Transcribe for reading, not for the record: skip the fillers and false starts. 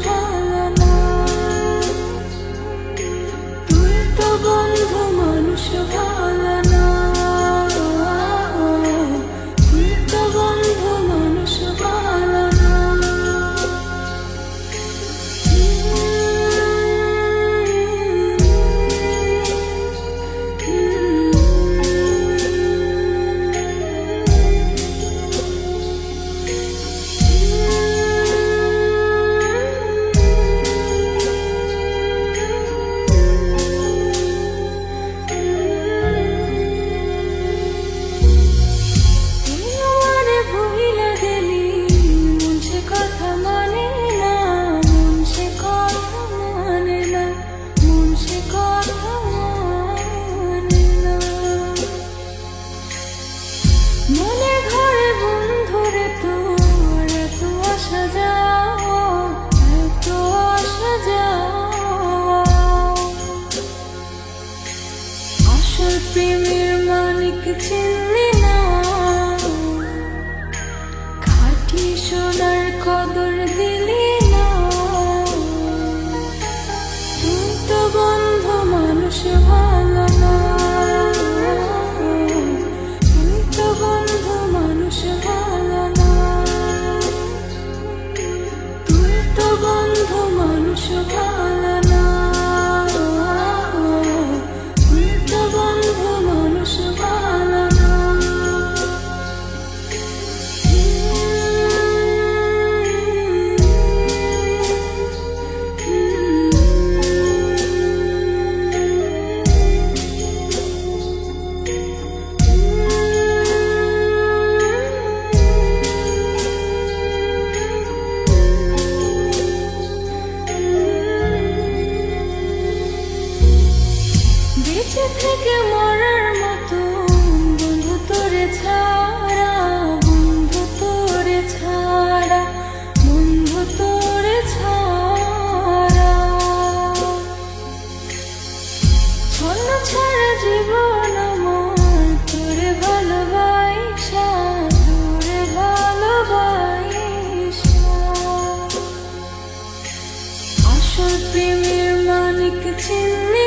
ভালো না। তুই তো বন্ধু মানুষ ভালো না। তুই তো বন্ধু মানুষ ভালো না। মনের ঘরে বন্ধুরে তোর এত আসা যাওয়া, এত আসা যাওয়া। আসল প্রেমের মানিক চিনলি না, খাঁটি সোনার কদর দিলি না। তুই তো বন্ধু মানুষ ভালো না। বেঁচে থেকে মরার মতো বন্ধু তোরে ছাড়া, বন্ধু তোরে ছাড়া, বন্ধু তোরে ছাড়া। ছন্ন ছাড়া জীবন আমার তোরে ভালোবাসা, তোরে ভালোবাসা। আসল প্রেমের মানিক চিনলি